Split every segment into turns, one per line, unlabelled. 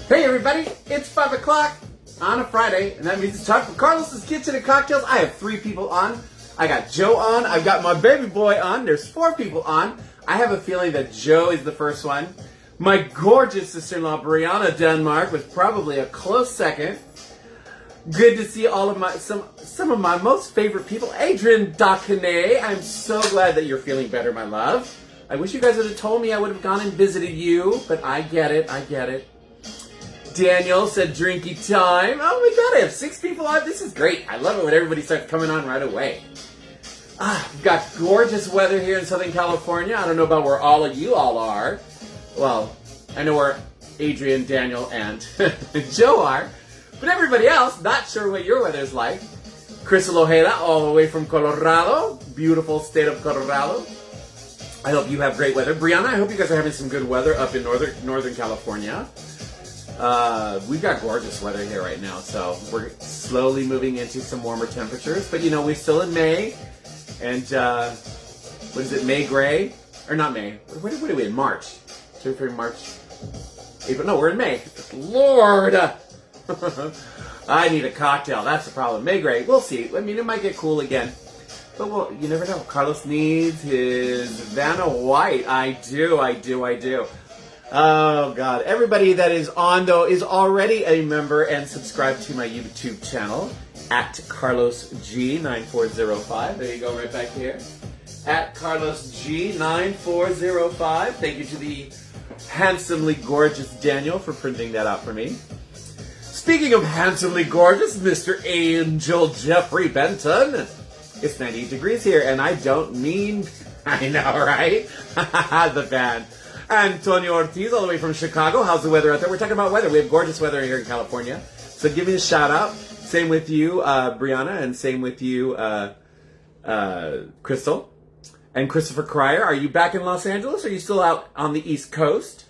Hey everybody, it's 5 o'clock on a Friday, and that means it's time for Carlos's Kitchen and Cocktails. I have 3 people on. I got Joe on, I've got my baby boy on, there's 4 people on. I have a feeling that Joe is the first one. My gorgeous sister-in-law, Brianna Denmark, was probably a close second. Good to see all of some of my most favorite people. Adrian Dakane, I'm so glad that you're feeling better, my love. I wish you guys would have told me. I would have gone and visited you, but I get it. Daniel said drinky time. Oh my god, I have 6 people on. This is great. I love it when everybody starts coming on right away. We've got gorgeous weather here in Southern California. I don't know about where all of you all are. Well, I know where Adrian, Daniel, and Joe are. But everybody else, not sure what your weather's like. Crystal Ojeda, all the way from Colorado. Beautiful state of Colorado. I hope you have great weather. Brianna, I hope you guys are having some good weather up in Northern California. We've got gorgeous weather here right now, so we're slowly moving into some warmer temperatures. But you know, we're still in May, and what is it, May gray? Or not May, what are we in, March? February, March, April, no, we're in May. Lord! I need a cocktail, that's the problem. May gray, we'll see. I mean, it might get cool again. But you never know. Carlos needs his Vanna White. I do. Oh, God. Everybody that is on, though, is already a member and subscribed to my YouTube channel at CarlosG9405. There you go, right back here. At CarlosG9405. Thank you to the handsomely gorgeous Daniel for printing that out for me. Speaking of handsomely gorgeous, Mr. Angel Jeffrey Benton. It's 98 degrees here, and I don't mean... I know, right? The band. Antonio Ortiz, all the way from Chicago. How's the weather out there? We're talking about weather. We have gorgeous weather here in California. So give me a shout out. Same with you, Brianna, and same with you, Crystal. And Christopher Cryer, are you back in Los Angeles, or are you still out on the East Coast?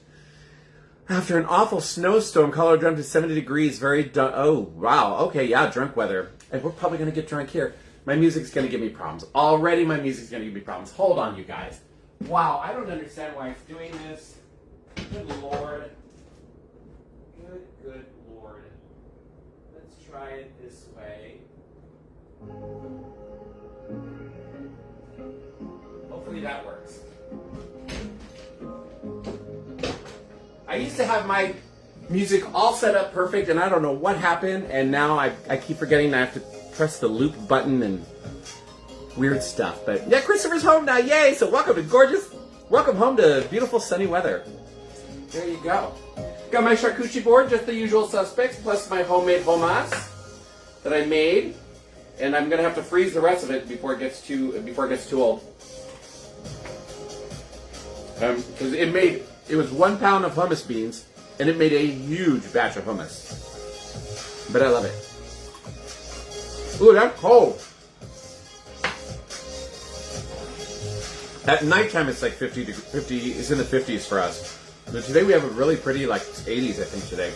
After an awful snowstorm, Colorado jumped to 70 degrees. Oh, wow. Okay, yeah, drunk weather. And we're probably going to get drunk here. My music's going to give me problems. Already my music's going to give me problems. Hold on, you guys. Wow, I don't understand why it's doing this. Good Lord. Good Lord. Let's try it this way. Hopefully that works. I used to have my music all set up perfect, and I don't know what happened, and now I keep forgetting I have to press the loop button and weird stuff. But yeah, Christopher's home now, yay! So welcome home to beautiful sunny weather. There you go. Got my charcuterie board, just the usual suspects, plus my homemade hummus that I made, and I'm gonna have to freeze the rest of it before it gets too old. Because it was 1 pound of hummus beans, and it made a huge batch of hummus. But I love it. Ooh, that's cold. At nighttime, it's like 50, it's in the 50s for us. But today we have a really pretty, like, 80s, I think, today.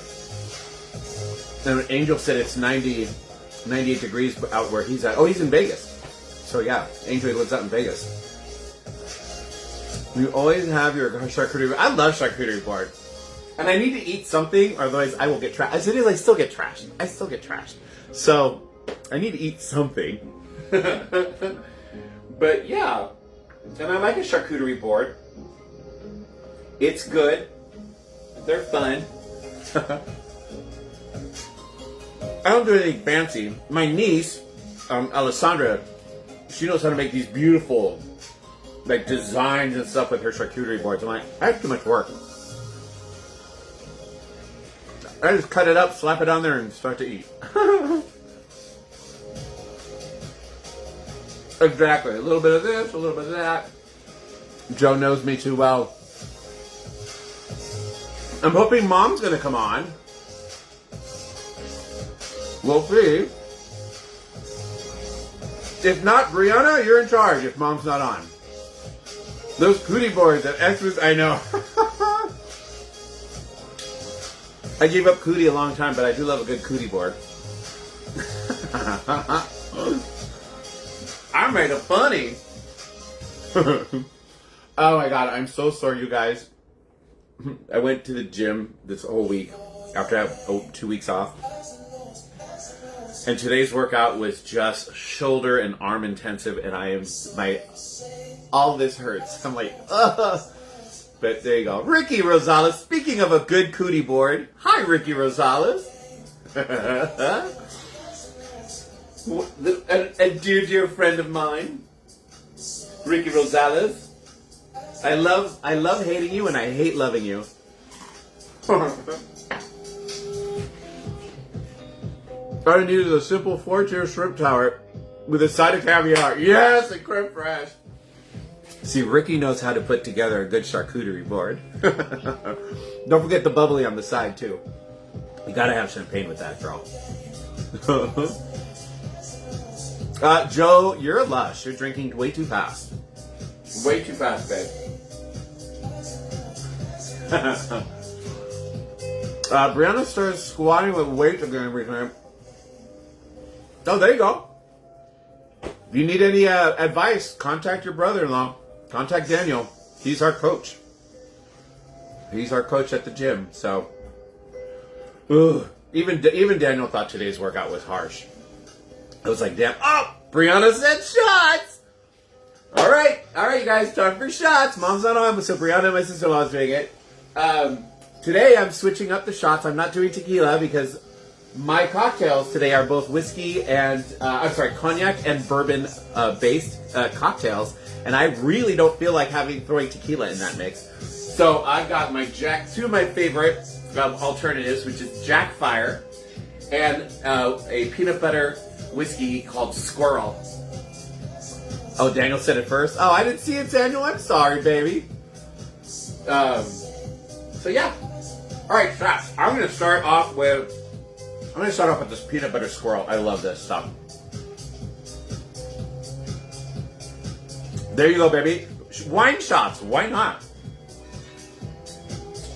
And Angel said it's 98 degrees out where he's at. Oh, he's in Vegas. So, yeah, Angel lives out in Vegas. You always have your charcuterie board. I love charcuterie board. And I need to eat something, or otherwise I will get trashed. As it is, I still get trashed. So, I need to eat something. But, yeah. And I like a charcuterie board. It's good. They're fun. I don't do anything fancy. My niece, Alessandra, she knows how to make these beautiful, like, designs and stuff with her charcuterie boards. I'm like, I have too much work. I just cut it up, slap it on there, and start to eat. Exactly. A little bit of this, a little bit of that. Joe knows me too well. I'm hoping Mom's going to come on. We'll see. If not, Brianna, you're in charge if Mom's not on. Those cootie boards at Xmas, I know. I gave up cootie a long time, but I do love a good cootie board. I made a funny. Oh my god, I'm so sorry, you guys. I went to the gym this whole week. after I have 2 weeks off. And today's workout was just shoulder and arm intensive, and all this hurts. I'm like, ugh. But there you go. Ricky Rosales, speaking of a good cootie board. Hi, Ricky Rosales. A dear friend of mine, Ricky Rosales. I love hating you, and I hate loving you. All I needed a simple 4-tier shrimp tower with a side of caviar. Yes, and creme fraiche. See, Ricky knows how to put together a good charcuterie board. Don't forget the bubbly on the side, too. You gotta have champagne with that, bro. Joe, you're a lush. You're drinking way too fast. Way too fast, babe. Brianna starts squatting with weight again recently. Oh, there you go. If you need any advice, contact your brother-in-law. Contact Daniel. He's our coach. He's our coach at the gym. So, even Daniel thought today's workout was harsh. I was like, damn. Oh, Brianna said shots. All right, you guys, time for shots. Mom's not on, so Brianna and my sister-in-law is doing it. Today I'm switching up the shots. I'm not doing tequila because my cocktails today are both whiskey and, cognac and bourbon based cocktails. And I really don't feel like throwing tequila in that mix. So I've got two of my favorite alternatives, which is Jack Fire and a peanut butter whiskey called Squirrel. Oh, Daniel said it first. Oh, I didn't see it, Daniel. I'm sorry, baby. So yeah. All right, shots. I'm gonna start off with this peanut butter Squirrel. I love this stuff. There you go, baby. Wine shots. Why not?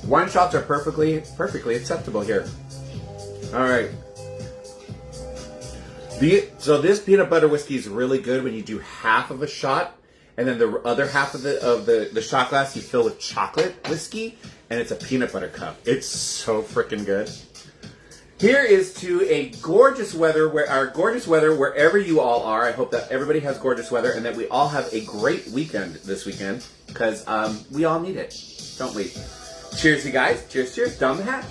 Wine shots are perfectly acceptable here. All right. So this peanut butter whiskey is really good when you do half of a shot, and then the other half of the shot glass you fill with chocolate whiskey, and it's a peanut butter cup. It's so freaking good. Here is to a gorgeous weather, wherever you all are. I hope that everybody has gorgeous weather and that we all have a great weekend this weekend, because we all need it, don't we? Cheers, you guys. Cheers, cheers. Down the hatch.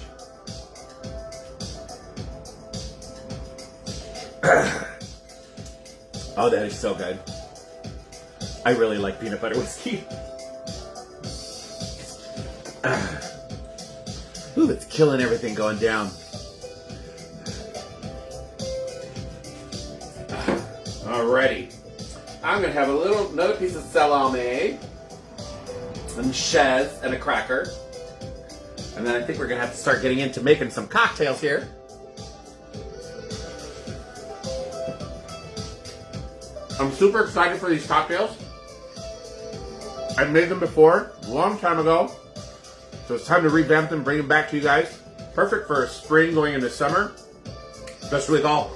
Oh, that is so good. I really like peanut butter whiskey. Ooh, it's killing everything going down. Alrighty. I'm going to have another piece of salami and chaise and a cracker. And then I think we're going to have to start getting into making some cocktails here. I'm super excited for these cocktails. I've made them before, a long time ago. So it's time to revamp them, bring them back to you guys. Perfect for spring going into summer. Especially with all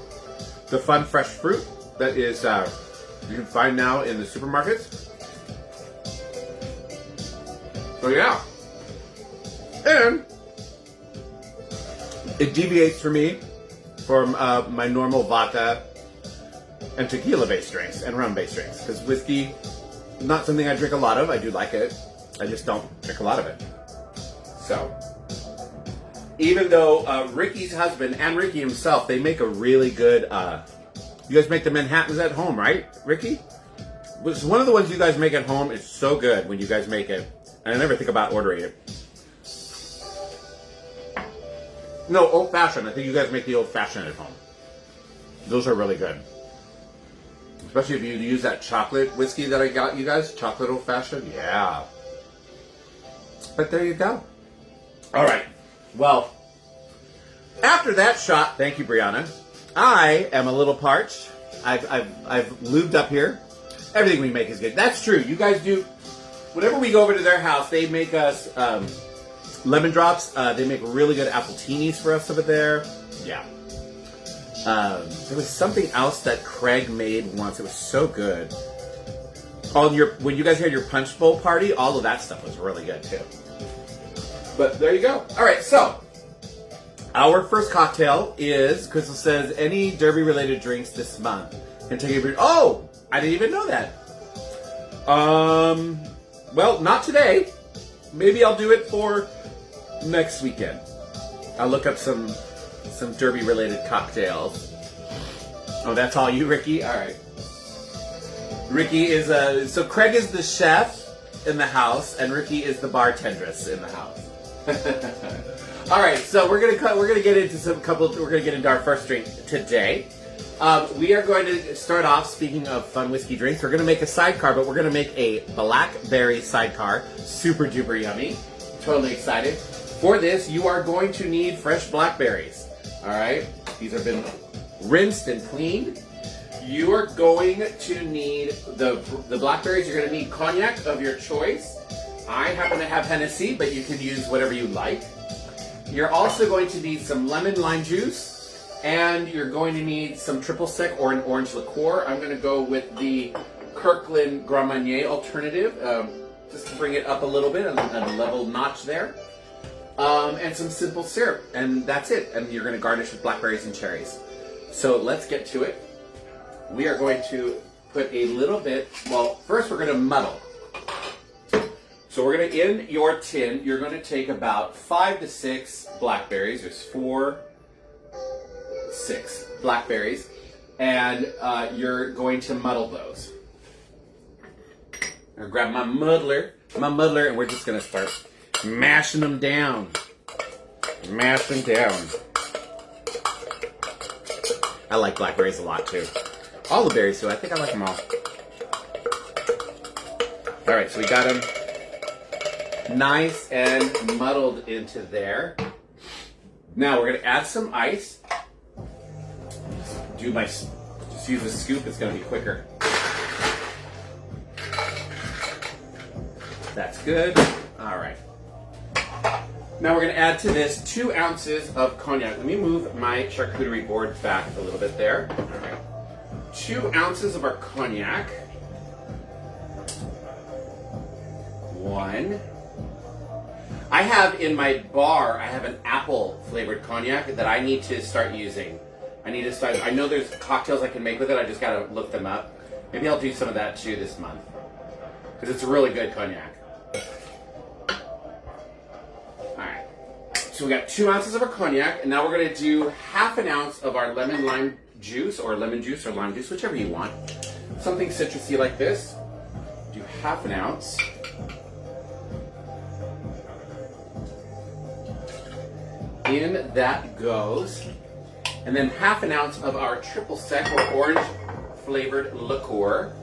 the fun, fresh fruit that is you can find now in the supermarkets. So yeah. And it deviates for me from my normal vodka and tequila-based drinks and rum-based drinks. Because whiskey, not something I drink a lot of. I do like it. I just don't drink a lot of it. So, even though Ricky's husband and Ricky himself, they make a really good, you guys make the Manhattans at home, right, Ricky? It's one of the ones you guys make at home. It's so good when you guys make it. And I never think about ordering it. No, old-fashioned. I think you guys make the old-fashioned at home. Those are really good. Especially if you use that chocolate whiskey that I got you guys. Chocolate old-fashioned. Yeah. But there you go. All right. Well, after that shot, thank you, Brianna. I am a little parched. I've lubed up here. Everything we make is good. That's true. You guys do. Whenever we go over to their house, they make us lemon drops. They make really good appletinis for us over there. Yeah. There was something else that Craig made once. It was so good. When you guys had your punch bowl party, all of that stuff was really good too. But there you go. All right, so Our first cocktail is, Crystal says, any Derby-related drinks this month can take a beer. Oh, I didn't even know that. Well, not today. Maybe I'll do it for next weekend. I'll look up some Derby-related cocktails. Oh, that's all you, Ricky? All right. Ricky is so Craig is the chef in the house, and Ricky is the bartendress in the house. All right, so we're gonna get into our first drink today. We are going to start off, speaking of fun whiskey drinks, we're going to make a sidecar, but we're going to make a Blackberry Sidecar. Super duper yummy. Totally excited. For this, you are going to need fresh blackberries. All right? These have been rinsed and cleaned. You are going to need the blackberries. You're going to need cognac of your choice. I happen to have Hennessy, but you can use whatever you like. You're also going to need some lemon lime juice. And you're going to need some triple sec or an orange liqueur. I'm going to go with the Kirkland Grand Marnier alternative, just to bring it up a little bit, a level notch there. And some simple syrup, and that's it. And you're going to garnish with blackberries and cherries. So let's get to it. We are going to put a little bit, well, first we're going to muddle. So we're going to, in your tin, you're going to take about 5 to 6 blackberries. There's 6 blackberries, and you're going to muddle those. I'm gonna grab my muddler, and we're just gonna start mashing them down. Mash them down. I like blackberries a lot too. All the berries too. I think I like them all. All right, so we got them nice and muddled into there. Now we're gonna add some ice. Just use a scoop, it's going to be quicker. That's good. All right. Now we're going to add to this 2 ounces of cognac. Let me move my charcuterie board back a little bit there. All right. 2 ounces of our cognac. 1. I have in my bar, I have an apple flavored cognac that I need to start using. I know there's cocktails I can make with it. I just got to look them up. Maybe I'll do some of that too this month, because it's a really good cognac. All right. So we got 2 ounces of our cognac, and now we're going to do half an ounce of our lemon juice, or lime juice, whichever you want. Something citrusy like this. Do half an ounce. In that goes. And then half an ounce of our triple sec or orange flavored liqueur.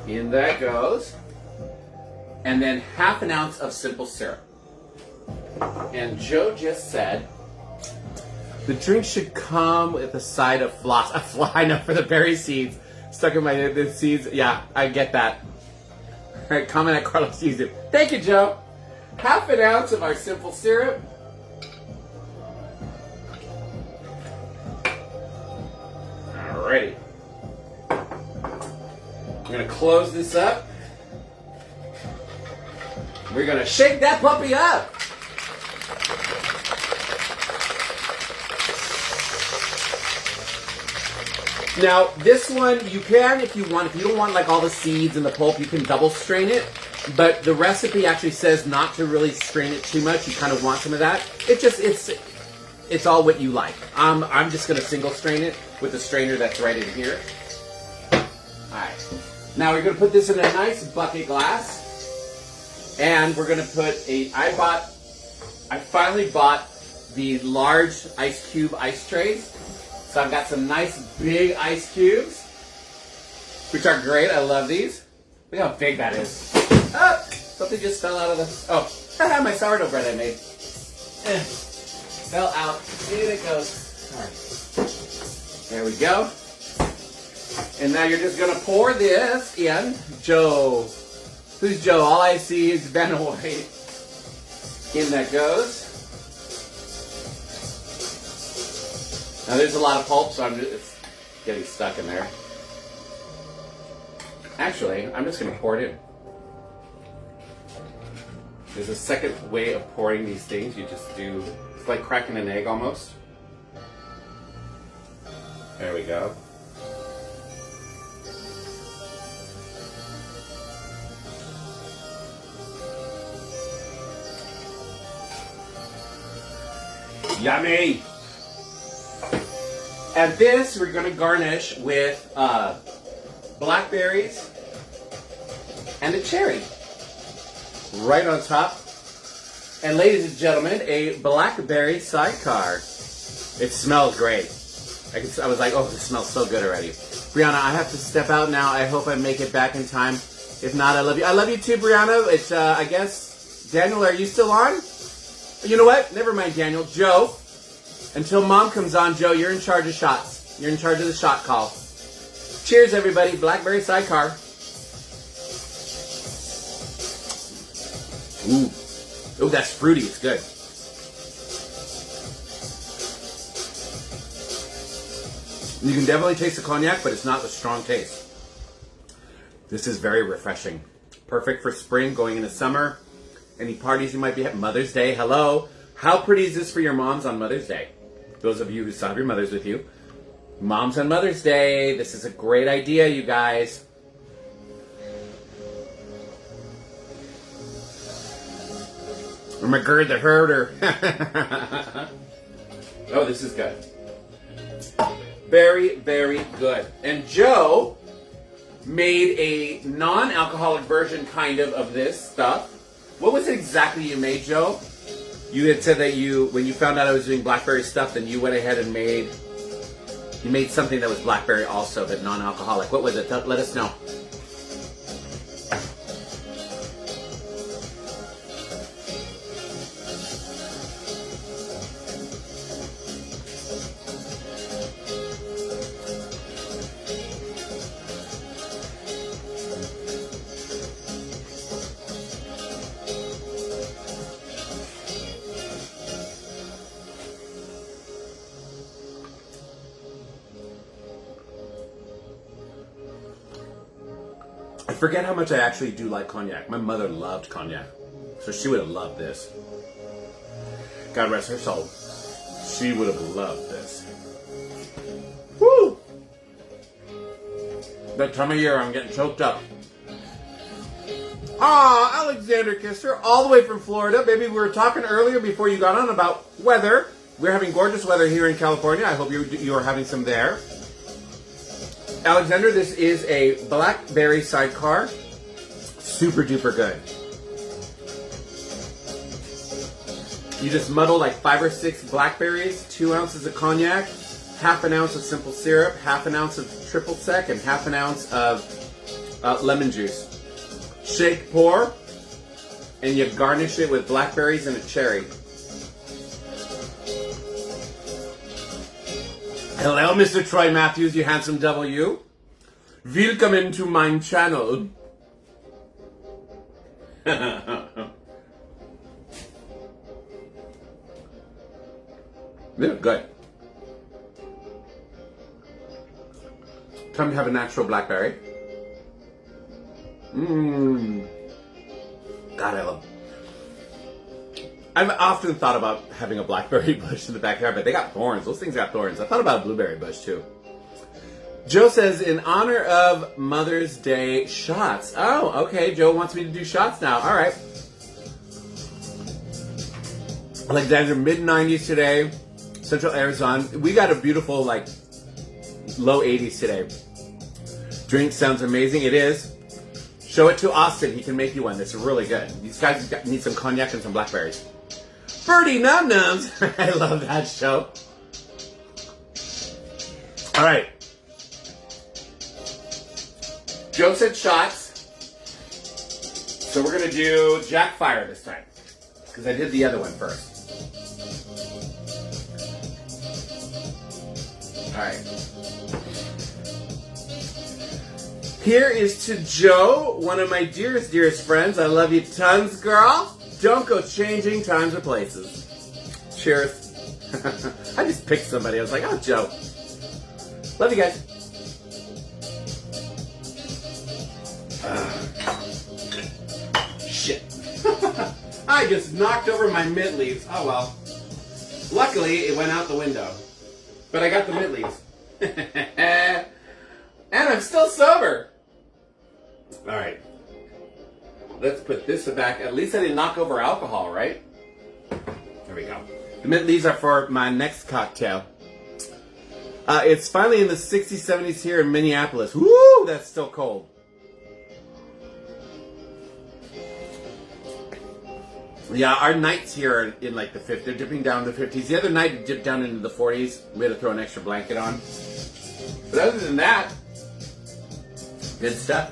In that goes. And then half an ounce of simple syrup. And Joe just said the drink should come with a side of floss. I know, for the berry seeds stuck in the seeds. Yeah, I get that. All right, comment at Carlos YouTube. Thank you, Joe. Half an ounce of our simple syrup. Alrighty. I'm gonna close this up. We're gonna shake that puppy up. Now, this one, you can, if you want. If you don't want like all the seeds and the pulp, you can double strain it. But the recipe actually says not to really strain it too much. You kind of want some of that. It's all what you like. I'm just going to single strain it with the strainer that's right in here. All right. Now we're going to put this in a nice bucket glass. And we're going to put I finally bought the large ice cube ice trays. So I've got some nice big ice cubes, which are great. I love these. Look how big that is. Oh, something just fell out of the... Oh, my sourdough bread I made. Fell out. In it goes. All right. There we go. And now you're just going to pour this in. Joe. Who's Joe? All I see is Vanna White. In that goes. Now there's a lot of pulp, so it's getting stuck in there. Actually, I'm just going to pour it in. There's a second way of pouring these things. You just do, it's like cracking an egg almost. There we go. Yummy! And this we're going to garnish with blackberries and a cherry right on top. And ladies and gentlemen, a Blackberry Sidecar. It smells great. I was like, oh, this smells so good already. Brianna, I have to step out now. I hope I make it back in time. If not, I love you. I love you too, Brianna. It's, I guess, Daniel, are you still on? You know what? Never mind, Daniel. Joe, until Mom comes on, Joe, you're in charge of shots. You're in charge of the shot call. Cheers, everybody. Blackberry Sidecar. Ooh. Oh, that's fruity. It's good. You can definitely taste the cognac, but it's not a strong taste. This is very refreshing. Perfect for spring, going into summer. Any parties you might be having. Mother's Day, hello. How pretty is this for your moms on Mother's Day? Those of you who still have your mothers with you. Moms on Mother's Day. This is a great idea, you guys. Or my gird the herder. Oh, this is good. Very, very good. And Joe made a non-alcoholic version kind of this stuff. What was it exactly you made, Joe? You had said that when you found out I was doing blackberry stuff, then you went ahead and you made something that was blackberry also, but non-alcoholic. What was it? Let us know. I forget how much I actually do like cognac. My mother loved cognac, so she would have loved this. God rest her soul. She would have loved this. Woo! That time of year, I'm getting choked up. Ah, Alexander Kisser, all the way from Florida. Baby, we were talking earlier before you got on about weather. We're having gorgeous weather here in California. I hope you are having some there. Alexander, this is a Blackberry Sidecar. Super duper good. You just muddle like 5 or 6 blackberries, 2 ounces of cognac, half an ounce of simple syrup, half an ounce of triple sec, and half an ounce of lemon juice. Shake, pour, and you garnish it with blackberries and a cherry. Hello, Mr. Troy Matthews, you handsome W. Willkommen to my channel. They're good. Time to have a natural blackberry. God, I love. I've often thought about having a blackberry bush in the backyard, but they got thorns. Those things got thorns. I thought about a blueberry bush too. Joe says, in honor of Mother's Day, shots. Oh, okay. Joe wants me to do shots now. All right. Alexander, mid-90s today. Central Arizona. We got a beautiful, like, low 80s today. Drink sounds amazing. It is. Show it to Austin. He can make you one. It's really good. These guys need some cognac and some blackberries. Birdie Num Nums. I love that show. All right. Joe said shots. So we're going to do Jack Fire this time. Because I did the other one first. All right. Here is to Joe, one of my dearest, dearest friends. I love you tons, girl. Don't go changing times or places. Cheers. I just picked somebody. I was like, oh, Joe. Love you guys. Shit. I just knocked over my mint leaves. Oh well. Luckily, it went out the window. But I got the mint leaves. And I'm still sober. Alright. Let's put this back. At least I didn't knock over alcohol, right? There we go. The mint leaves are for my next cocktail. It's finally in the 60s, 70s here in Minneapolis. Woo! That's still cold. Yeah, our nights here are in like the 50s. They're dipping down to the 50s. The other night it dipped down into the 40s. We had to throw an extra blanket on. But other than that, good stuff.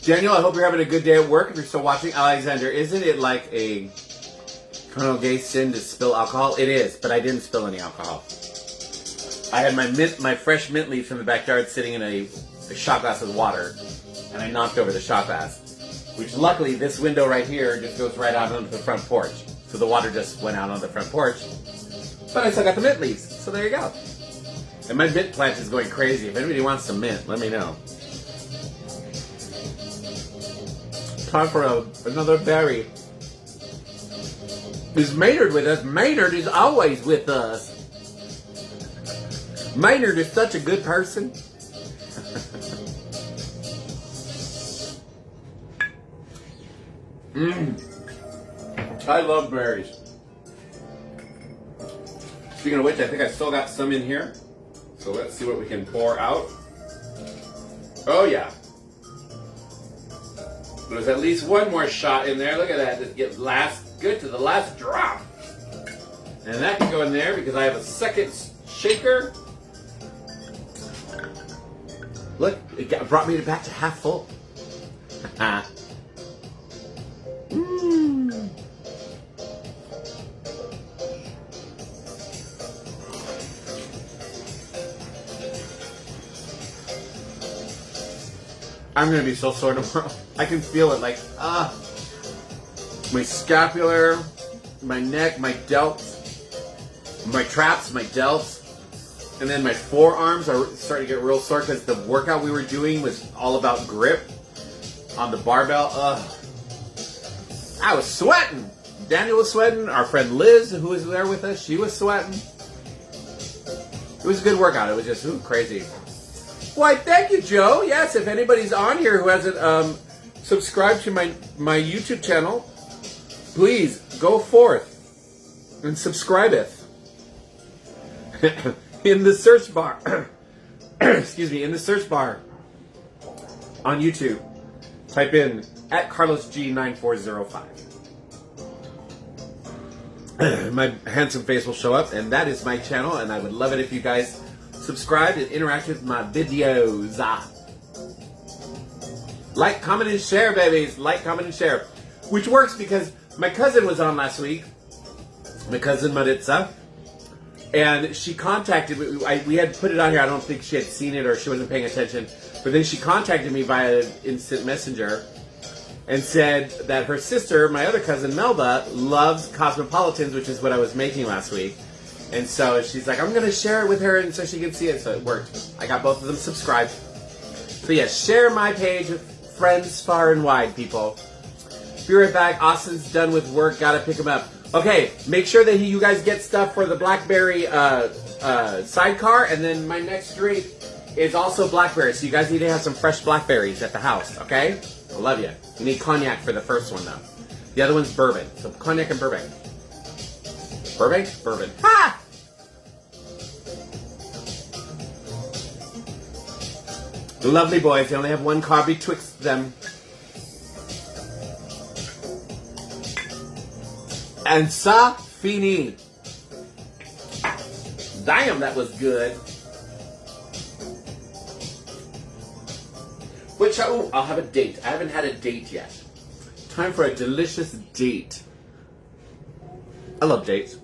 Daniel, I hope you're having a good day at work if you're still watching. Alexander, isn't it like a criminal gay sin to spill alcohol? It is, but I didn't spill any alcohol. I had my fresh mint leaves from the backyard sitting in a shot glass with water, and I knocked over the shot glass, which luckily this window right here just goes right out onto the front porch. So the water just went out on the front porch, but I still got the mint leaves, so there you go. And my mint plant is going crazy. If anybody wants some mint, let me know. Time for another berry. Is Maynard with us? Maynard is always with us. Maynard is such a good person. I love berries. Speaking of which, I think I still got some in here. So let's see what we can pour out. Oh yeah. There's at least one more shot in there. Look at that. Just get good to the last drop. And that can go in there because I have a second shaker. Look, it brought me back to half full. I'm going to be so sore tomorrow. I can feel it like, my scapular, my neck, my delts, my traps, my delts, and then my forearms are starting to get real sore because the workout we were doing was all about grip on the barbell. I was sweating. Daniel was sweating. Our friend Liz, who was there with us, she was sweating. It was a good workout. It was just crazy. Why, thank you, Joe. Yes, if anybody's on here who hasn't subscribed to my YouTube channel, please go forth and subscribe it. In the search bar, excuse me, in the search bar on YouTube, type in @CarlosG9405. My handsome face will show up, and that is my channel, and I would love it if you guys subscribe and interact with my videos. Like, comment, and share, babies. Like, comment, and share. Which works because my cousin was on last week. My cousin Maritza. And she contacted me. We had put it on here. I don't think she had seen it or she wasn't paying attention. But then she contacted me via instant messenger and said that her sister, my other cousin Melba, loves Cosmopolitans, which is what I was making last week. And so she's like, I'm going to share it with her and so she can see it. So it worked. I got both of them subscribed. So yeah, share my page with friends far and wide, people. Be right back. Austin's done with work. Got to pick him up. Okay, make sure that you guys get stuff for the Blackberry Sidecar. And then my next drink is also Blackberry. So you guys need to have some fresh Blackberries at the house, okay? I love you. You need cognac for the first one, though. The other one's bourbon. So cognac and bourbon. Bourbon? Bourbon. Ha! Lovely boys. They only have one carb betwixt them. And ça fini. Damn, that was good. Which, I'll have a date. I haven't had a date yet. Time for a delicious date. I love dates.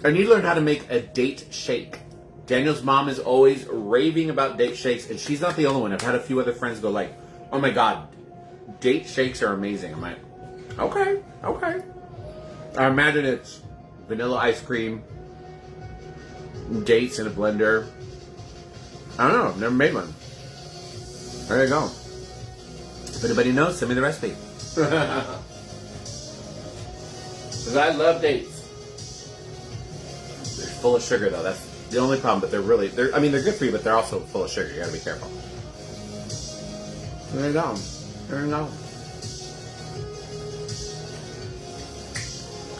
I need to learn how to make a date shake. Daniel's mom is always raving about date shakes, and she's not the only one. I've had a few other friends go like, oh my god, date shakes are amazing. I'm like, Okay, okay. I imagine it's vanilla ice cream, dates in a blender. I don't know. I've never made one. There you go. If anybody knows, send me the recipe. Because I love dates. They're full of sugar, though. That's the only problem. But they're good for you, but they're also full of sugar. You gotta be careful. There you go. There you go.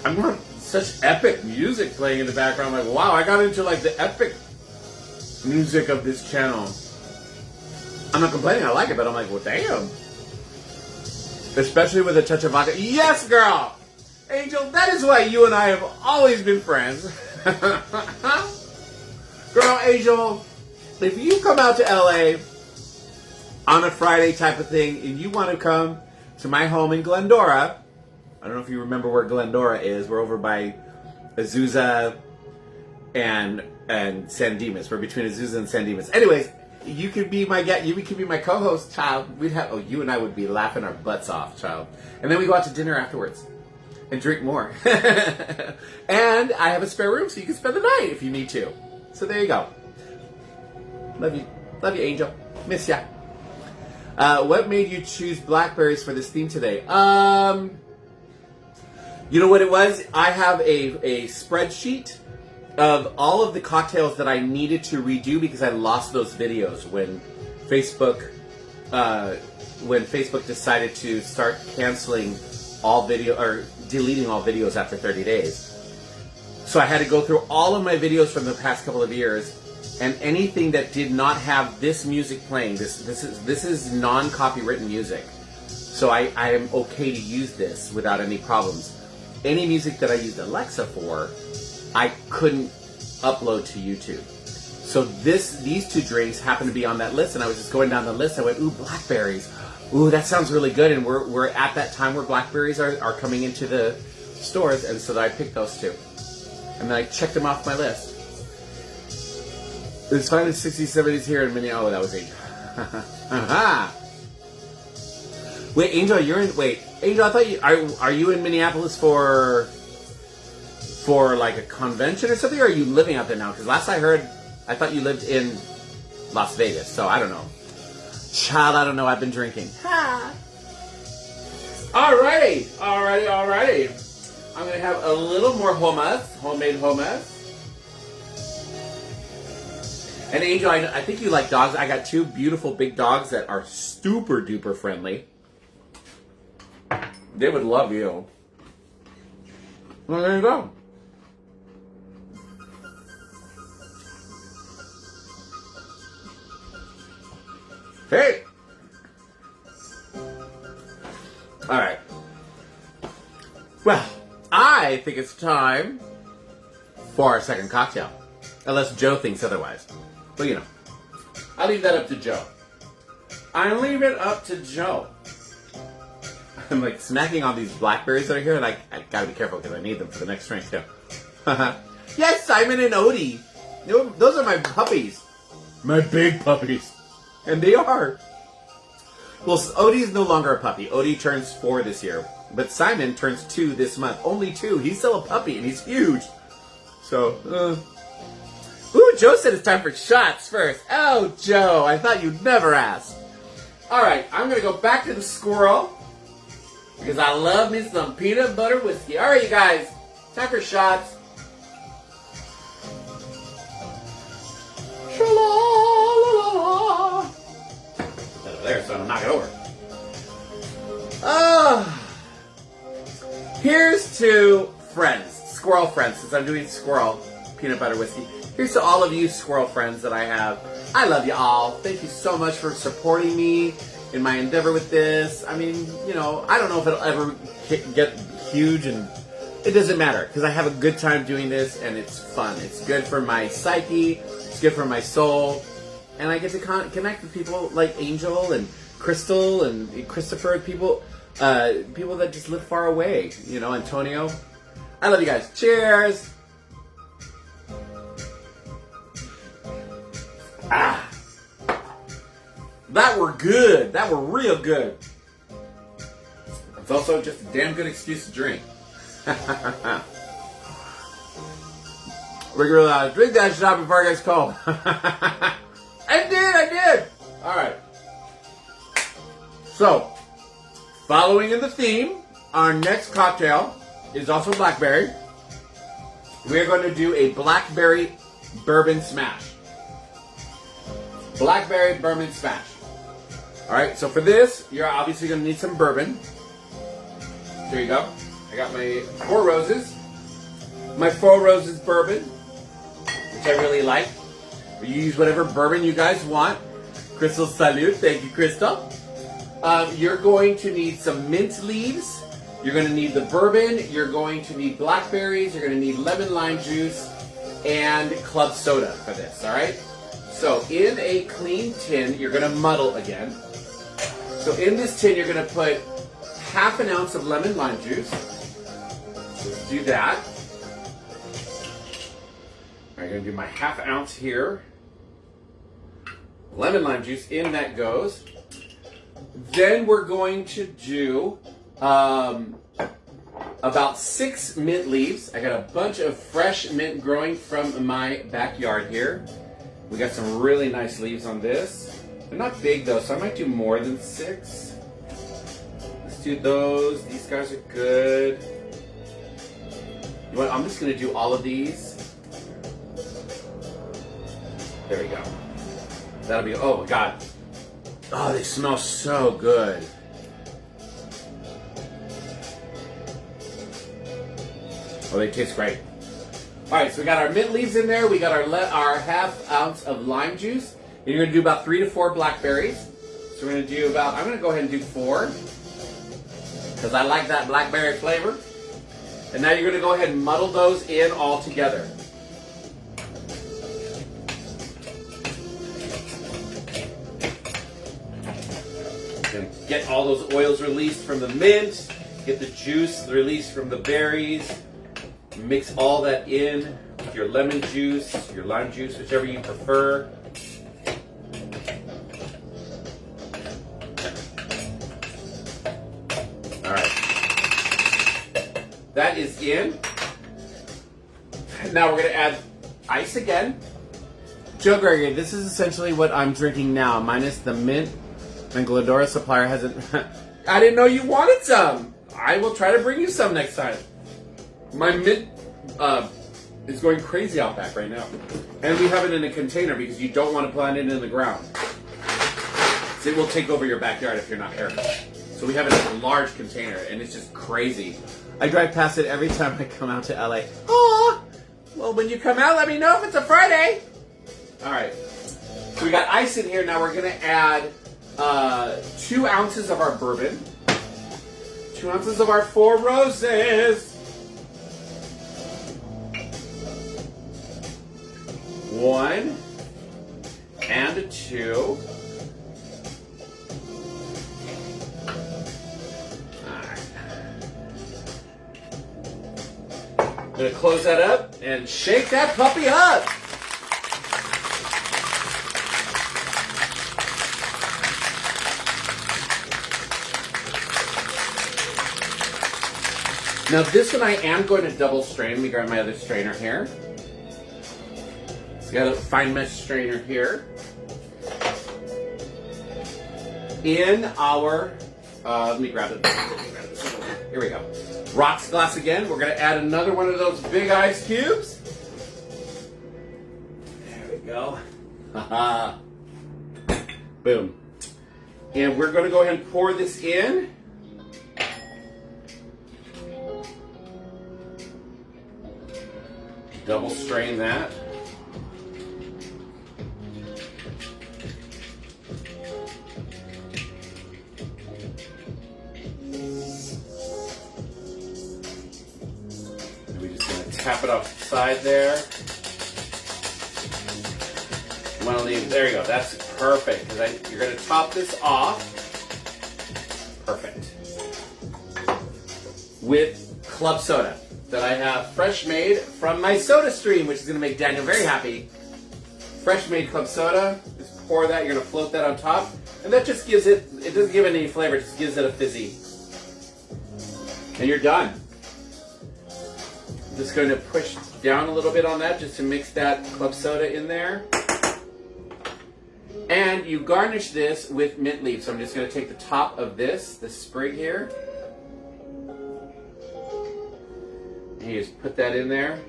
I'm hearing such epic music playing in the background. I'm like, wow, I got into like the epic music of this channel. I'm not complaining, I like it, but I'm like, well, damn. Especially with a touch of vodka. Yes, girl! Angel, that is why you and I have always been friends. Girl, Angel, if you come out to LA on a Friday type of thing and you want to come to my home in Glendora, I don't know if you remember where Glendora is. We're over by Azusa and San Dimas. We're between Azusa and San Dimas. Anyways, you could be my co-host, child. You and I would be laughing our butts off, child. And then we go out to dinner afterwards and drink more. And I have a spare room, so you can spend the night if you need to. So there you go. Love you, Angel. Miss ya. What made you choose blackberries for this theme today? You know what it was? I have a spreadsheet of all of the cocktails that I needed to redo because I lost those videos when Facebook decided to start canceling all video or deleting all videos after 30 days. So I had to go through all of my videos from the past couple of years, and anything that did not have this music playing, this is non-copywritten music. So I am okay to use this without any problems. Any music that I used Alexa for, I couldn't upload to YouTube. So these two drinks happened to be on that list, and I was just going down the list. I went, ooh, blackberries. Ooh, that sounds really good. And we're at that time where blackberries are coming into the stores, and so I picked those two. And then I checked them off my list. It's finally 60s, 70s here in Minneapolis. Oh, that was Angel. Wait, Angel, Angel, I thought are you in Minneapolis for like a convention or something, or are you living out there now? Because last I heard, I thought you lived in Las Vegas, so I don't know. Child, I don't know. I've been drinking. Alrighty. I'm gonna have a little more hummus, homemade hummus. And Angel, I think you like dogs. I got two beautiful big dogs that are super duper friendly. They would love you. Well, there you go. Hey! Alright. Well, I think it's time for our second cocktail. Unless Joe thinks otherwise. But you know, I leave that up to Joe. I leave it up to Joe. I'm like snacking on these blackberries that are here, and I gotta be careful because I need them for the next drink too. Yes, Simon and Odie. Those are my puppies. My big puppies. And they are. Well, Odie's no longer a puppy. Odie turns 4 this year. But Simon turns 2 this month. Only 2. He's still a puppy, and he's huge. So, Ooh, Joe said it's time for shots first. Oh, Joe, I thought you'd never ask. Alright, I'm going to go back to the squirrel. Because I love me some peanut butter whiskey. Alright, you guys. Time for shots. Sha-la-la-la-la. Over there, so I'm knock it over. Here's to friends. Squirrel friends, since I'm doing squirrel peanut butter whiskey. Here's to all of you squirrel friends that I have. I love you all. Thank you so much for supporting me in my endeavor with this. I mean, you know, I don't know if it'll ever get huge, and it doesn't matter because I have a good time doing this and it's fun. It's good for my psyche, it's good for my soul, and I get to connect with people like Angel and Crystal and Christopher, people that just live far away, you know, Antonio. I love you guys. Cheers! That were good. That were real good. It's also just a damn good excuse to drink. We're gonna drink that shot before it gets cold. I did. All right. So, following in the theme, our next cocktail is also blackberry. We're going to do a Blackberry Bourbon Smash. Blackberry Bourbon Smash. All right. So for this, you're obviously going to need some bourbon. There you go. I got my Four Roses. My Four Roses bourbon, which I really like. You use whatever bourbon you guys want. Crystal salute. Thank you, Crystal. You're going to need some mint leaves. You're going to need the bourbon. You're going to need blackberries. You're going to need lemon lime juice and club soda for this, all right? So in a clean tin, you're going to muddle again. So in this tin, you're going to put half an ounce of lemon lime juice. So let's do that. I'm going to do my half ounce here. Lemon lime juice, in that goes. Then we're going to do about 6 mint leaves. I got a bunch of fresh mint growing from my backyard here. We got some really nice leaves on this. They're not big though, so I might do more than 6. Let's do those. These guys are good. You know what? I'm just going to do all of these. There we go. That'll be, oh my God. Oh, they smell so good. Oh, they taste great. All right, so we got our mint leaves in there. We got our half ounce of lime juice. And you're gonna do about 3 to 4 blackberries. So we're gonna do about, I'm gonna go ahead and do 4. Because I like that blackberry flavor. And now you're gonna go ahead and muddle those in all together. Get all those oils released from the mint, get the juice released from the berries, mix all that in with your lemon juice, your lime juice, whichever you prefer. All right. That is in. Now we're going to add ice again. Joe Gregory, this is essentially what I'm drinking now, minus the mint. And Glendora supplier hasn't. I didn't know you wanted some. I will try to bring you some next time. My mint is going crazy out back right now. And we have it in a container because you don't want to plant it in the ground. So it will take over your backyard if you're not careful. So we have it in a large container and it's just crazy. I drive past it every time I come out to LA. Aw! Well, when you come out, let me know if it's a Friday. All right. So we got ice in here. Now we're going to add 2 ounces of our bourbon, 2 ounces of our Four Roses, 1 and 2. Alright. I'm going to close that up and shake that puppy up. Now this one I am going to double strain. Let me grab my other strainer here. So I got a fine mesh strainer here. In our, let me grab it. Here we go. Rocks glass again. We're going to add another one of those big ice cubes. There we go. Haha. Boom. And we're going to go ahead and pour this in. Double strain that. And we're just going to tap it off the side there. You want to leave, there you go, that's perfect. Because you're going to top this off. Perfect. With club soda that I have fresh made from my soda stream, which is going to make Daniel very happy. Fresh made club soda. Just pour that. You're going to float that on top. And that just gives it doesn't give it any flavor. It just gives it a fizzy. And you're done. I'm just going to push down a little bit on that just to mix that club soda in there. And you garnish this with mint leaves. So I'm just going to take the top of this sprig here. And you just put that in there.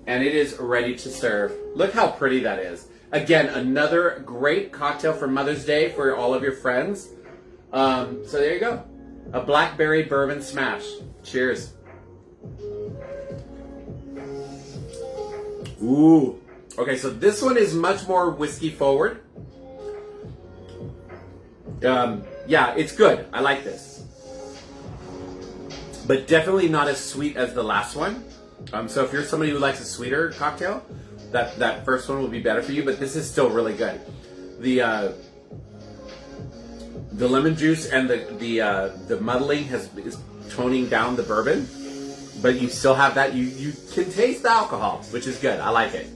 And it is ready to serve. Look how pretty that is. Again, another great cocktail for Mother's Day for all of your friends. So there you go. A Blackberry Bourbon Smash. Cheers. Ooh. Okay, so this one is much more whiskey forward. Yeah, it's good. I like this. But definitely not as sweet as the last one. So if you're somebody who likes a sweeter cocktail, that first one will be better for you, but this is still really good. The lemon juice and the muddling is toning down the bourbon, but you still have that. You can taste the alcohol, which is good. I like it.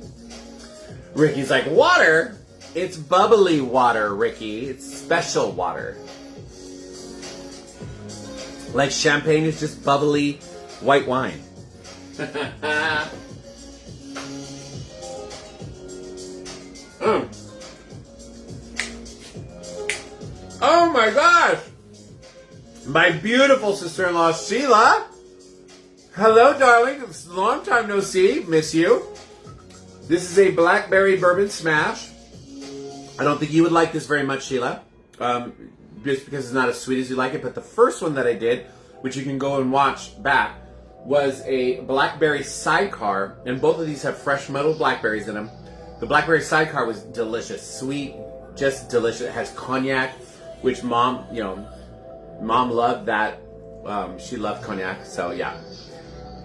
Ricky's like, water? It's bubbly water, Ricky. It's special water. Like champagne is just bubbly white wine. Oh my gosh! My beautiful sister-in-law, Sheila. Hello, darling. It's a long time no see. Miss you. This is a Blackberry Bourbon Smash. I don't think you would like this very much, Sheila. Just because it's not as sweet as you like it. But the first one that I did, which you can go and watch back, was a Blackberry Sidecar. And both of these have fresh muddled blackberries in them. The Blackberry Sidecar was delicious. Sweet, just delicious. It has cognac, which mom loved that. She loved cognac, so yeah.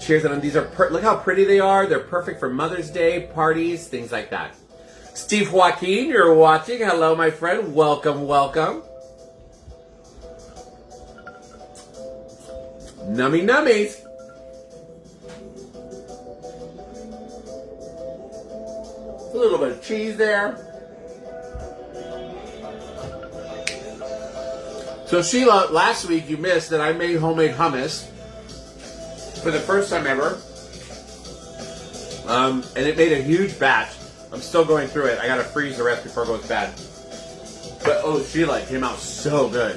Cheers on them. These are, look how pretty they are. They're perfect for Mother's Day, parties, things like that. Steve Joaquin, you're watching. Hello, my friend. Welcome, welcome. Nummy nummies. A little bit of cheese there. So Sheila, last week you missed that I made homemade hummus for the first time ever. And it made a huge batch. I'm still going through it. I gotta freeze the rest before it goes bad. But oh, Sheila, it came out so good.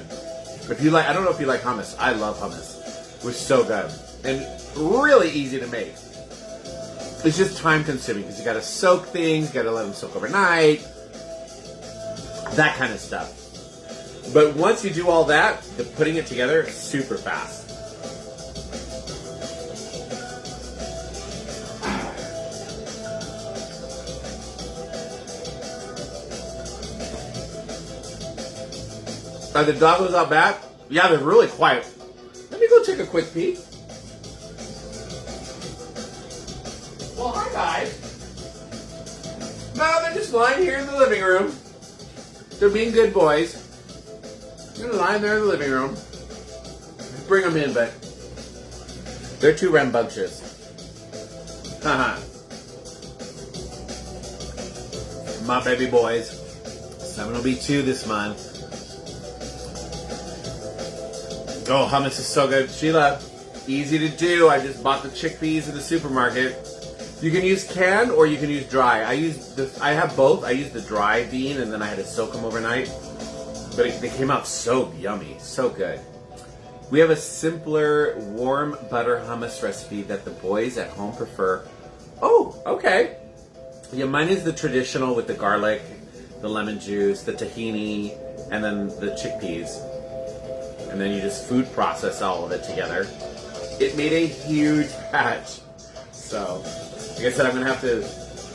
If you like, I don't know if you like hummus. I love hummus. It was so good. And really easy to make. It's just time consuming because you gotta soak things, you gotta let them soak overnight. That kind of stuff. But once you do all that, the putting it together is super fast. Are the doggos out back? Yeah, they're really quiet. Let me go take a quick peek. Well, hi guys. No, they're just lying here in the living room. They're being good boys. They're lying there in the living room. Bring them in, but they're too rambunctious. Haha. My baby boys. 7 will be 2 this month. Oh, hummus is so good. Sheila, easy to do. I just bought the chickpeas in the supermarket. You can use canned or you can use dry. I have both. I use the dry bean and then I had to soak them overnight. But they came out so yummy, so good. We have a simpler warm butter hummus recipe that the boys at home prefer. Oh, okay. Yeah, mine is the traditional with the garlic, the lemon juice, the tahini, and then the chickpeas. And then you just food process all of it together. It made a huge batch. So, like I said, I'm going to have to,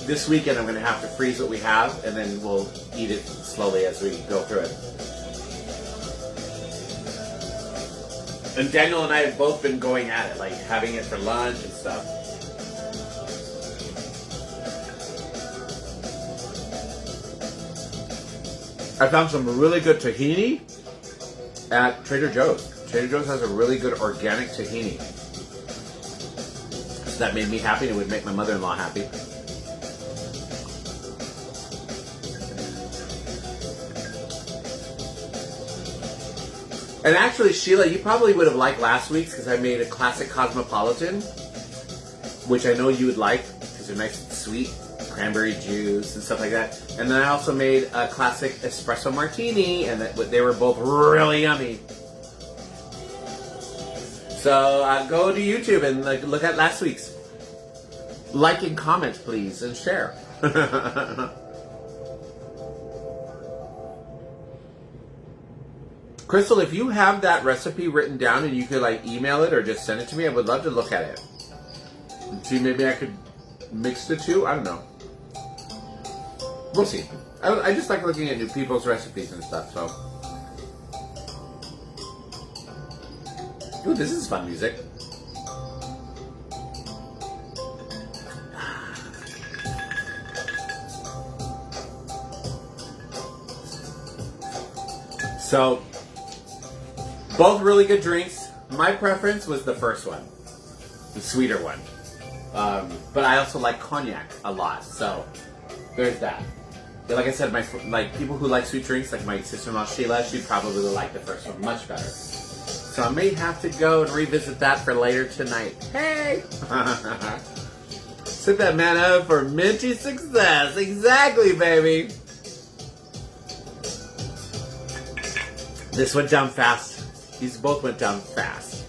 this weekend I'm going to have to freeze what we have and then we'll eat it slowly as we go through it. And Daniel and I have both been going at it, like having it for lunch and stuff. I found some really good tahini at Trader Joe's. Trader Joe's has a really good organic tahini. So that made me happy and it would make my mother-in-law happy. And actually, Sheila, you probably would have liked last week's because I made a classic Cosmopolitan, which I know you would like because they're nice and sweet, cranberry juice and stuff like that. And then I also made a classic espresso martini, and they were both really yummy. So go to YouTube and look at last week's. Like and comment, please, and share. Crystal, if you have that recipe written down and you could email it or just send it to me, I would love to look at it. And see, maybe I could mix the two. I don't know. We'll see. I just like looking at new people's recipes and stuff, so. Ooh, this is fun music. So, both really good drinks. My preference was the first one, the sweeter one. But I also like cognac a lot, so there's that. But like I said, people who like sweet drinks, like my sister-in-law Sheila, she'd probably like the first one much better. So I may have to go and revisit that for later tonight. Hey! Set that man up for minty success. Exactly, baby. This went down fast. These both went down fast.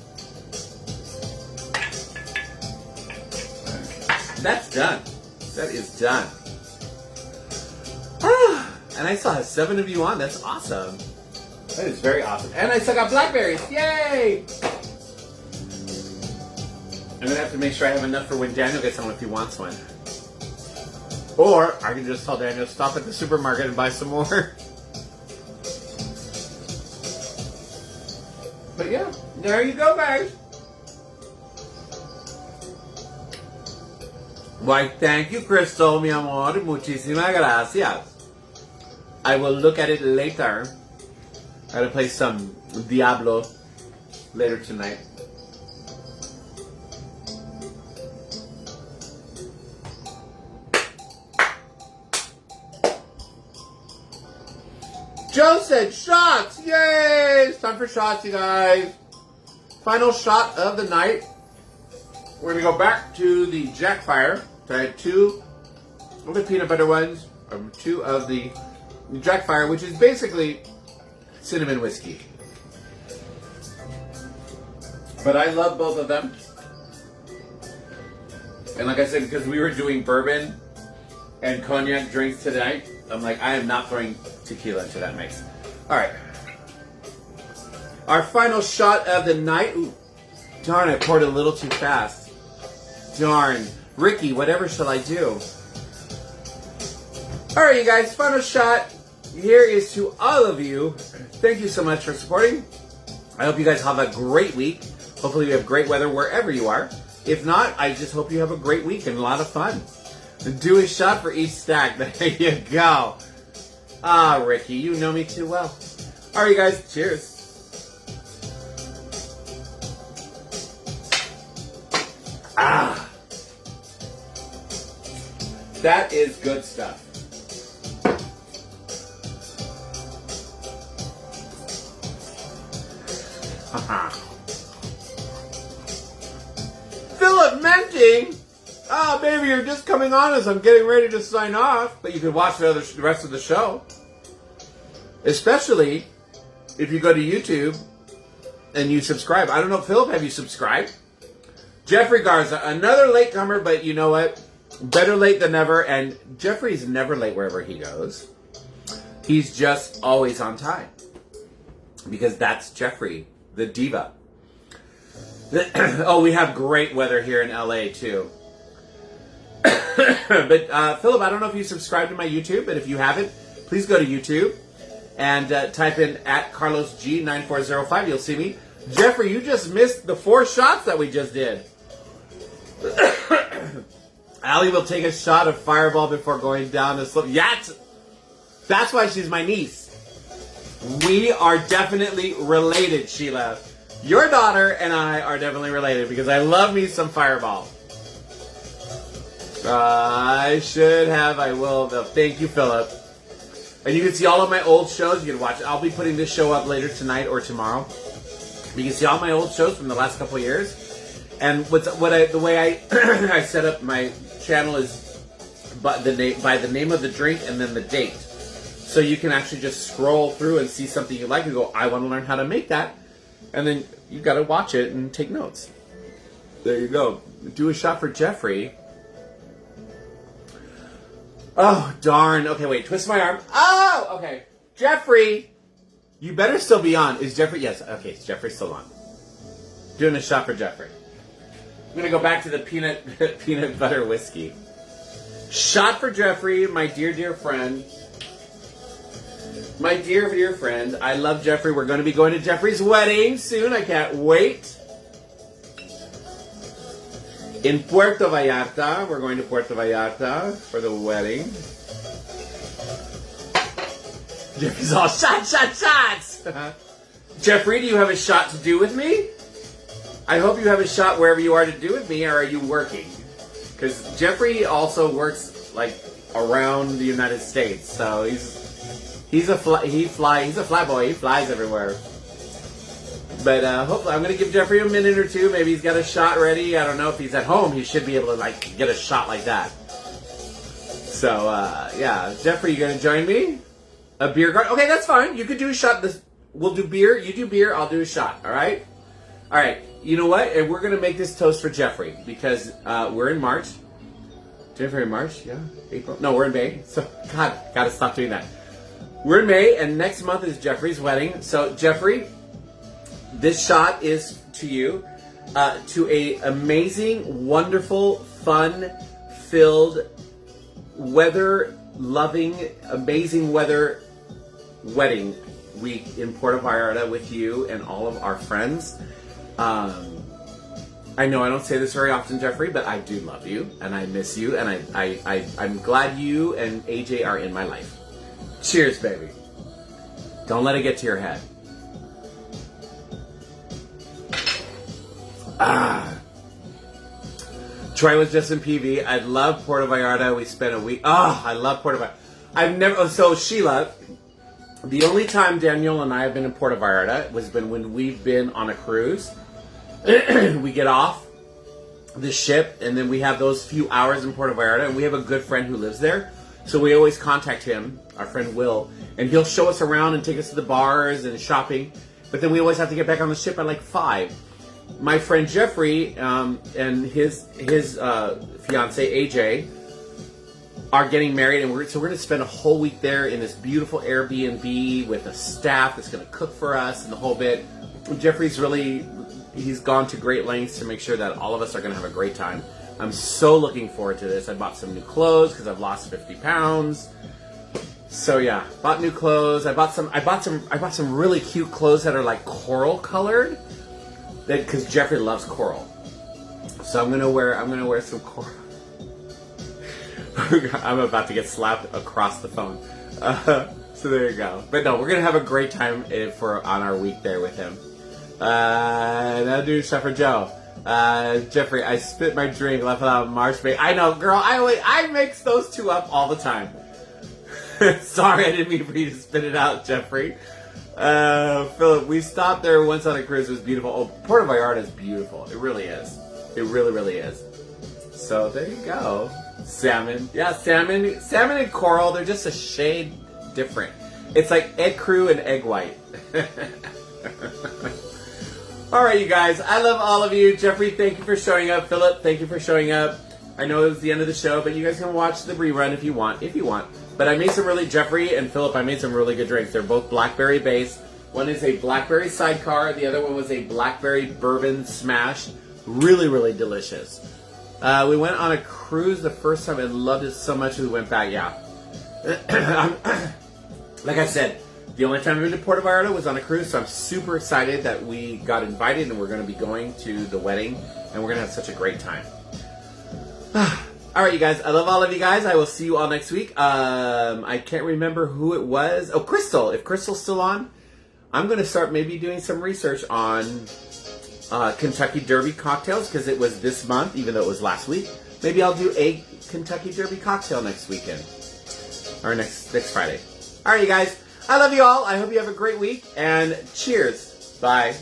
That's done. That is done. And I still have 7 of you on. That's awesome. That is very awesome. And I still got blackberries. Yay! I'm going to have to make sure I have enough for when Daniel gets home if he wants one. Or I can just tell Daniel, stop at the supermarket and buy some more. But yeah, there you go, guys. Why, thank you, Crystal, mi amor. Muchísimas gracias. I will look at it later. I gotta play some Diablo later tonight. Joe said shots! Yay! It's time for shots, you guys. Final shot of the night. We're gonna go back to the Jackfire. So I had 2 of the peanut butter ones, 2 of the Jackfire, which is basically cinnamon whiskey. But I love both of them. And like I said, because we were doing bourbon and cognac drinks tonight, I'm like, I am not throwing tequila into that mix. Alright. Our final shot of the night. Ooh, darn, I poured a little too fast. Darn. Ricky, whatever shall I do? Alright, you guys, final shot. Here is to all of you. Thank you so much for supporting. I hope you guys have a great week. Hopefully you have great weather wherever you are. If not, I just hope you have a great week and a lot of fun. Do a shot for each stack. There you go. Ah, Ricky, you know me too well. All right, you guys, cheers. Ah, that is good stuff. Philip Menting. Oh, baby, you're just coming on as I'm getting ready to sign off. But you can watch the rest of the show. Especially if you go to YouTube and you subscribe. I don't know, Philip, have you subscribed? Jeffrey Garza, another latecomer, but you know what? Better late than never. And Jeffrey's never late wherever he goes. He's just always on time. Because that's Jeffrey, the diva. Oh, we have great weather here in LA, too. But Philip, I don't know if you subscribed to my YouTube, but if you haven't, please go to YouTube and type in @CarlosG9405. You'll see me. Jeffrey, you just missed the 4 shots that we just did. Allie will take a shot of Fireball before going down the slope. That's why she's my niece. We are definitely related, Sheila. Your daughter and I are definitely related because I love me some Fireball. I should have. I will, though. Thank you, Philip. And you can see all of my old shows. You can watch. I'll be putting this show up later tonight or tomorrow. You can see all my old shows from the last couple of years. And the way I I set up my channel is by the name of the drink and then the date. So you can actually just scroll through and see something you like and go, I want to learn how to make that. And then you got to watch it and take notes. There you go. Do a shot for Jeffrey. Oh, darn. Okay, wait. Twist my arm. Oh, okay. Jeffrey, you better still be on. Is Jeffrey? Yes. Okay, Jeffrey's still on. Doing a shot for Jeffrey. I'm going to go back to the peanut butter whiskey. Shot for Jeffrey, my dear, dear friend. My dear, dear friend. I love Jeffrey. We're going to be going to Jeffrey's wedding soon. I can't wait. In Puerto Vallarta. We're going to Puerto Vallarta for the wedding. Jeffrey's all shots. Jeffrey, do you have a shot to do with me? I hope you have a shot wherever you are to do with me, or are you working? Because Jeffrey also works like around the United States, so he's a flyboy. He flies everywhere. But hopefully, I'm gonna give Jeffrey a minute or two. Maybe he's got a shot ready. I don't know if he's at home. He should be able to like get a shot like that. So yeah, Jeffrey, you gonna join me? A beer garden? Okay, that's fine. You could do a shot. We'll do beer. You do beer. I'll do a shot. All right. All right. You know what? And we're gonna make this toast for Jeffrey because we're in March. Jeffrey in March? Yeah. April? No, we're in May. So God, gotta stop doing that. We're in May, and next month is Jeffrey's wedding. So Jeffrey, this shot is to you, to a amazing, wonderful, fun-filled, weather-loving, amazing weather wedding week in Puerto Vallarta with you and all of our friends. I know I don't say this very often, Jeffrey, but I do love you, and I miss you, and I'm glad you and AJ are in my life. Cheers, baby. Don't let it get to your head. Troy was just in PV. I love Puerto Vallarta. We spent a week. I love Puerto Vallarta. I've never. So Sheila, the only time Daniel and I have been in Puerto Vallarta was when we've been on a cruise. We get off the ship, and then we have those few hours in Puerto Vallarta, and we have a good friend who lives there. So we always contact him, our friend Will, and he'll show us around and take us to the bars and shopping. But then we always have to get back on the ship at like 5. My friend Jeffrey and his fiance AJ are getting married, and we're going to spend a whole week there in this beautiful Airbnb with a staff that's going to cook for us and the whole bit. Jeffrey's he's gone to great lengths to make sure that all of us are going to have a great time. I'm so looking forward to this. I bought some new clothes because I've lost 50 pounds. So yeah, bought new clothes. I bought some really cute clothes that are like coral colored. Because Jeffrey loves coral. So I'm gonna wear some coral. I'm about to get slapped across the phone. So there you go. But no, we're gonna have a great time on our week there with him. Now do Chef for Joe. Jeffrey, I spit my drink, left out March Bay. I know, girl. I mix those two up all the time. Sorry, I didn't mean for you to spit it out, Jeffrey. Philip, we stopped there once on a cruise. It was beautiful. Oh, Puerto Vallarta is beautiful. It really is. It really, really is. So there you go. Salmon. Yeah, salmon and coral, they're just a shade different. It's like egg crew and egg white. All right, you guys. I love all of you. Jeffrey, thank you for showing up. Philip, thank you for showing up. I know it was the end of the show, but you guys can watch the rerun if you want. But I made Jeffrey and Philip, I made some really good drinks. They're both Blackberry based. One is a Blackberry Sidecar. The other one was a Blackberry Bourbon Smash. Really, really delicious. We went on a cruise the first time and loved it so much we went back. Yeah. Like I said, the only time I've been to Puerto Vallarta was on a cruise, so I'm super excited that we got invited and we're going to be going to the wedding, and we're going to have such a great time. All right, you guys. I love all of you guys. I will see you all next week. I can't remember who it was. Oh, Crystal. If Crystal's still on, I'm going to start maybe doing some research on Kentucky Derby cocktails because it was this month, even though it was last week. Maybe I'll do a Kentucky Derby cocktail next weekend or next Friday. All right, you guys. I love you all. I hope you have a great week, and cheers. Bye.